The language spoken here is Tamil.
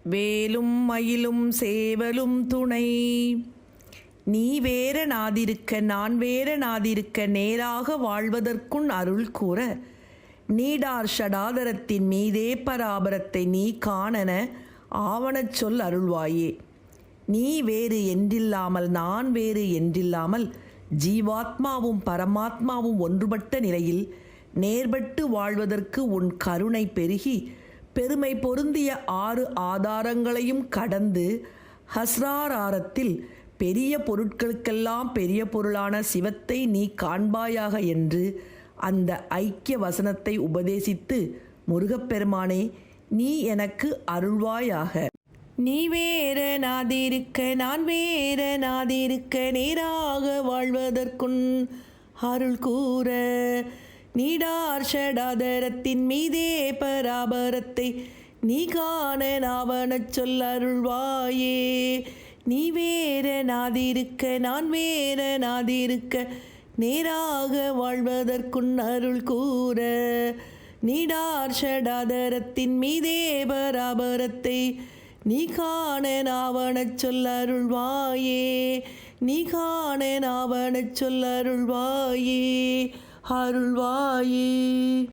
வேலும் மயிலும் சேவலும் துணை. நீ வேற நாதிருக்க நான் வேற நாதிருக்க நேராக வாழ்வதற்குன் அருள் கூற, நீடார் ஷடாதரத்தின் மீதே பராபரத்தை நீ காணன ஆவணச் சொல் அருள்வாயே. நீ வேறு என்றில்லாமல் நான் வேறு என்றில்லாமல் ஜீவாத்மாவும் பரமாத்மாவும் ஒன்றுபட்ட நிலையில் நேர்பட்டு வாழ்வதற்கு உன் கருணை பெருகி பெருமை பொருந்திய 6 ஆதாரங்களையும் கடந்து ஹஸ்ராராரத்தில் பெரிய பொருட்களுக்கெல்லாம் பெரிய பொருளான சிவத்தை நீ காண்பாயாக என்று அந்த ஐக்கிய வசனத்தை உபதேசித்து, முருகப்பெருமானே நீ எனக்கு அருள்வாயாக. நீ வேற நாதிருக்க நான் வேற நாதிருக்க நேராக வாழ்வதற்குன் அருள் கூற, நீடார் ஷடாதரத்தின் மீதே பராபரத்தை நீ காண நாவனச் சொல் அருள்வாயே. நீ வேற நாதிருக்க நான் வேற நாதிருக்க நேராக வாழ்வதற்குன் அருள் கூற, நீடார் ஷடாதரத்தின் மீதே பராபரத்தை நீ காண நாவனச் சொல் அருள்வாயே. நீ காண நாவனச் சொல் அருள்வாயே. அருள்வாயே.